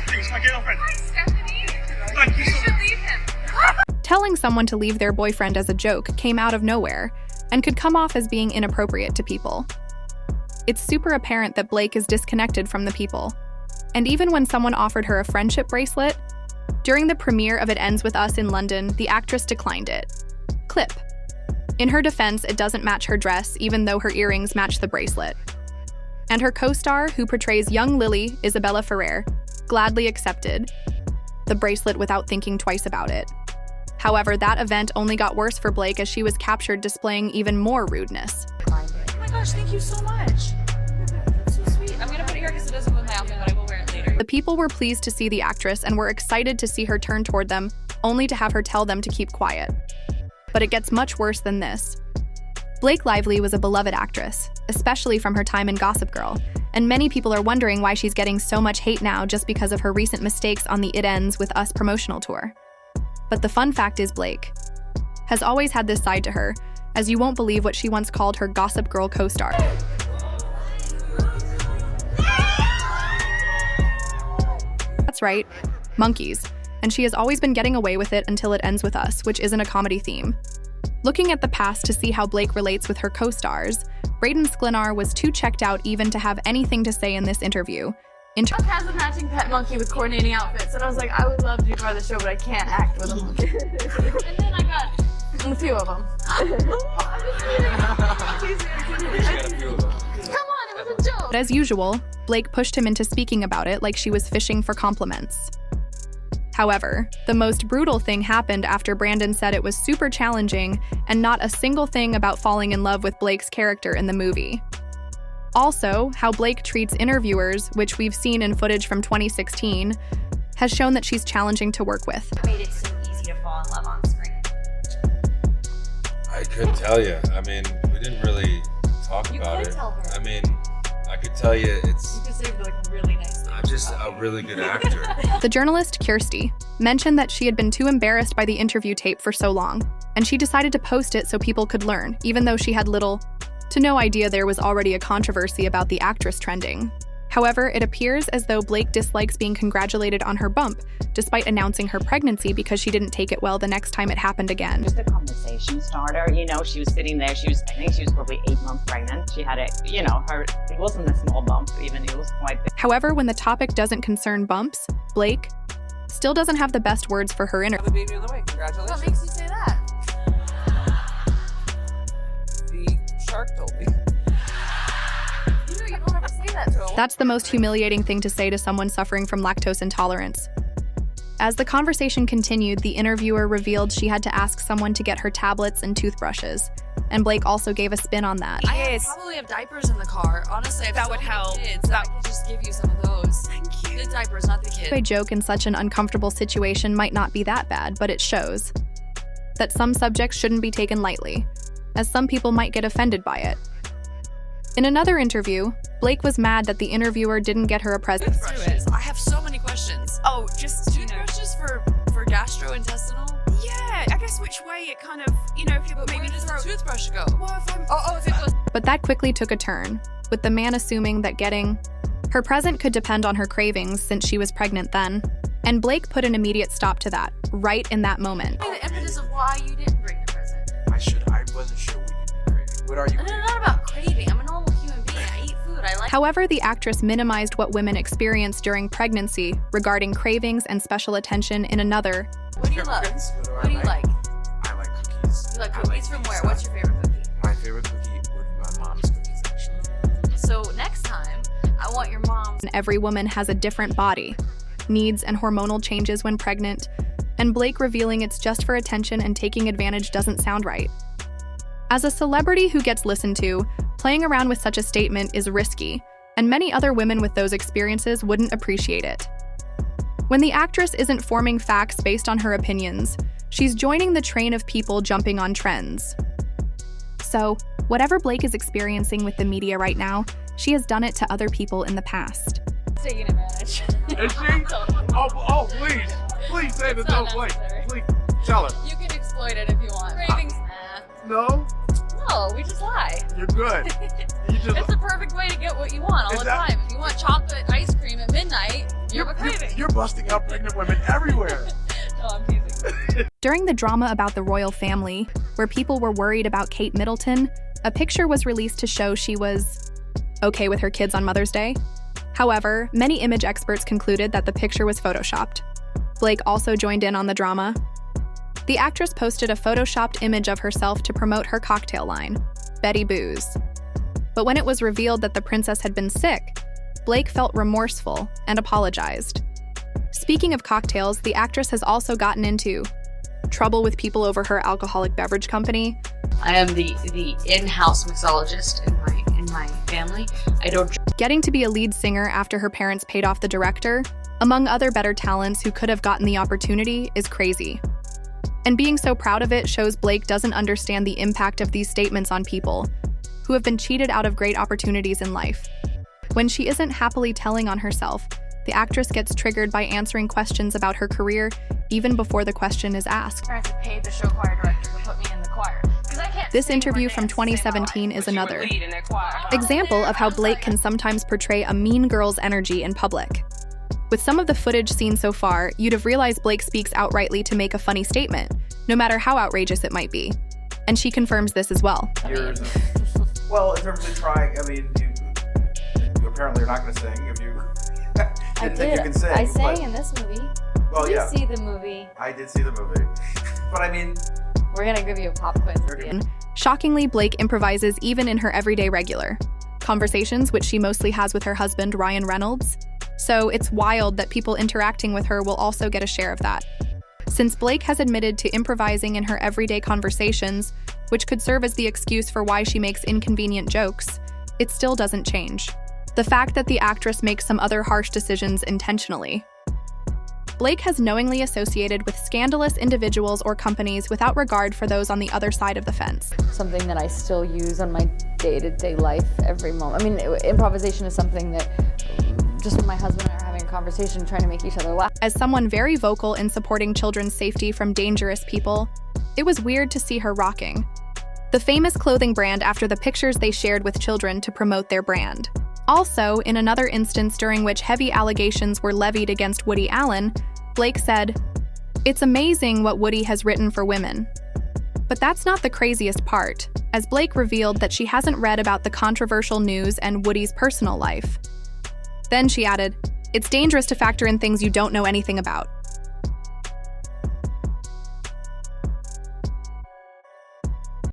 He's my girlfriend. Hi, Stephanie. Thank you You so should leave him. Telling someone to leave their boyfriend as a joke came out of nowhere and could come off as being inappropriate to people. It's super apparent that Blake is disconnected from the people. And even when someone offered her a friendship bracelet, during the premiere of It Ends With Us in London, the actress declined it. Clip. In her defense, it doesn't match her dress, even though her earrings match the bracelet. And her co-star, who portrays young Lily, Isabella Ferrer, gladly accepted the bracelet without thinking twice about it. However, that event only got worse for Blake as she was captured displaying even more rudeness. Oh my gosh, thank you so much. That's so sweet. I'm gonna put it here because it doesn't go with my outfit, but I will wear it later. The people were pleased to see the actress and were excited to see her turn toward them, only to have her tell them to keep quiet. But it gets much worse than this. Blake Lively was a beloved actress, especially from her time in Gossip Girl, and many people are wondering why she's getting so much hate now just because of her recent mistakes on the It Ends With Us promotional tour. But the fun fact is Blake has always had this side to her, as you won't believe what she once called her Gossip Girl co-star. That's right, monkeys. And she has always been getting away with it until It Ends With Us, which isn't a comedy theme. Looking at the past to see how Blake relates with her co-stars, Braden Sklenar was too checked out even to have anything to say in this interview. Has a matching pet monkey with coordinating outfits, and I was like, I would love to be part of the show, but I can't act with a monkey. And then I got a few of them. Come on, it was a joke. But as usual, Blake pushed him into speaking about it like she was fishing for compliments. However, the most brutal thing happened after Brandon said it was super challenging and not a single thing about falling in love with Blake's character in the movie. Also, how Blake treats interviewers, which we've seen in footage from 2016, has shown that she's challenging to work with. Made it so easy to fall in love on screen. I couldn't tell you. I mean, we didn't really talk about it. Tell her. I mean, I could tell you it's. You could say like really nice things. I'm just a really good actor. The journalist, Kirsty, mentioned that she had been too embarrassed by the interview tape for so long, and she decided to post it so people could learn, even though she had little to no idea there was already a controversy about the actress trending. However, it appears as though Blake dislikes being congratulated on her bump, despite announcing her pregnancy because she didn't take it well the next time it happened again. Just a conversation starter, you know, she was sitting there, I think she was probably 8 months pregnant. She had it, you know, it wasn't a small bump even, it was quite big. However, when the topic doesn't concern bumps, Blake still doesn't have the best words for her Have a baby on the way, congratulations. What makes you say that? The shark told me. You don't ever say that to him. That's the most humiliating thing to say to someone suffering from lactose intolerance. As the conversation continued, the interviewer revealed she had to ask someone to get her tablets and toothbrushes, and Blake also gave a spin on that. I probably have diapers in the car. Honestly, if that would help. Kids, I could just give you some of those. Thank you. The diapers, not the kids. A joke in such an uncomfortable situation might not be that bad, but it shows that some subjects shouldn't be taken lightly, as some people might get offended by it. In another interview, Blake was mad that the interviewer didn't get her a present. Toothbrushes. I have so many questions. Oh, just toothbrushes for gastrointestinal? Yeah, I guess which way it kind of, you know, if you maybe just a toothbrush go. What if I'm, if it goes. But that quickly took a turn, with the man assuming that getting her present could depend on her cravings since she was pregnant then. And Blake put an immediate stop to that, right in that moment. The impetus of why you didn't bring your present. I wasn't sure what you'd be craving. What are you And craving? it's not about craving. I'm a normal human being. I eat food. I like. However, the actress minimized what women experience during pregnancy regarding cravings and special attention in another. What do you love? What do you like? I like cookies. You like cookies from where? What's your favorite cookie? My favorite cookie would be my mom's cookies, actually. So next time, I want your mom's. Every woman has a different body, needs and hormonal changes when pregnant, and Blake revealing it's just for attention and taking advantage doesn't sound right. As a celebrity who gets listened to, playing around with such a statement is risky, and many other women with those experiences wouldn't appreciate it. When the actress isn't forming facts based on her opinions, she's joining the train of people jumping on trends. So, whatever Blake is experiencing with the media right now, she has done it to other people in the past. Taking advantage. Is she? Oh, please. Please say the no, not wait. necessary. Please, tell her. You can exploit it if you want. Cravings. No? No, we just lie. You're good. You just, It's the perfect way to get what you want all the time. If you want chocolate ice cream at midnight, you have a craving. you're busting out pregnant women everywhere. No, I'm teasing. During the drama about the royal family, where people were worried about Kate Middleton, a picture was released to show she was okay with her kids on Mother's Day. However, many image experts concluded that the picture was photoshopped. Blake also joined in on the drama. The actress posted a photoshopped image of herself to promote her cocktail line, Betty Booze. But when it was revealed that the princess had been sick, Blake felt remorseful and apologized. Speaking of cocktails, the actress has also gotten into trouble with people over her alcoholic beverage company. I am the in-house mixologist in my family. I don't. Getting to be a lead singer after her parents paid off the director, among other better talents who could have gotten the opportunity, is crazy. And being so proud of it shows Blake doesn't understand the impact of these statements on people who have been cheated out of great opportunities in life. When she isn't happily telling on herself, the actress gets triggered by answering questions about her career even before the question is asked. I have to pay the show choir director to put me in the choir. This interview from 2017 is another example of how Blake can sometimes portray a mean girl's energy in public. With some of the footage seen so far, you'd have realized Blake speaks outrightly to make a funny statement, no matter how outrageous it might be. And she confirms this as well. Well, in terms of trying, I mean, you apparently are not going to sing if you didn't think you can sing. I sang in this movie. Well, Did yeah. you see the movie? I did see the movie. But I mean... We're gonna give you a pop quiz at the end. Shockingly, Blake improvises even in her everyday regular conversations, which she mostly has with her husband, Ryan Reynolds. So it's wild that people interacting with her will also get a share of that. Since Blake has admitted to improvising in her everyday conversations, which could serve as the excuse for why she makes inconvenient jokes, it still doesn't change the fact that the actress makes some other harsh decisions intentionally. Blake has knowingly associated with scandalous individuals or companies without regard for those on the other side of the fence. Something that I still use on my day-to-day life every moment. I mean, improvisation is something that just when my husband and I are having a conversation, trying to make each other laugh. As someone very vocal in supporting children's safety from dangerous people, it was weird to see her rocking the famous clothing brand after the pictures they shared with children to promote their brand. Also, in another instance during which heavy allegations were levied against Woody Allen, Blake said, "It's amazing what Woody has written for women." But that's not the craziest part, as Blake revealed that she hasn't read about the controversial news and Woody's personal life. Then she added, "It's dangerous to factor in things you don't know anything about."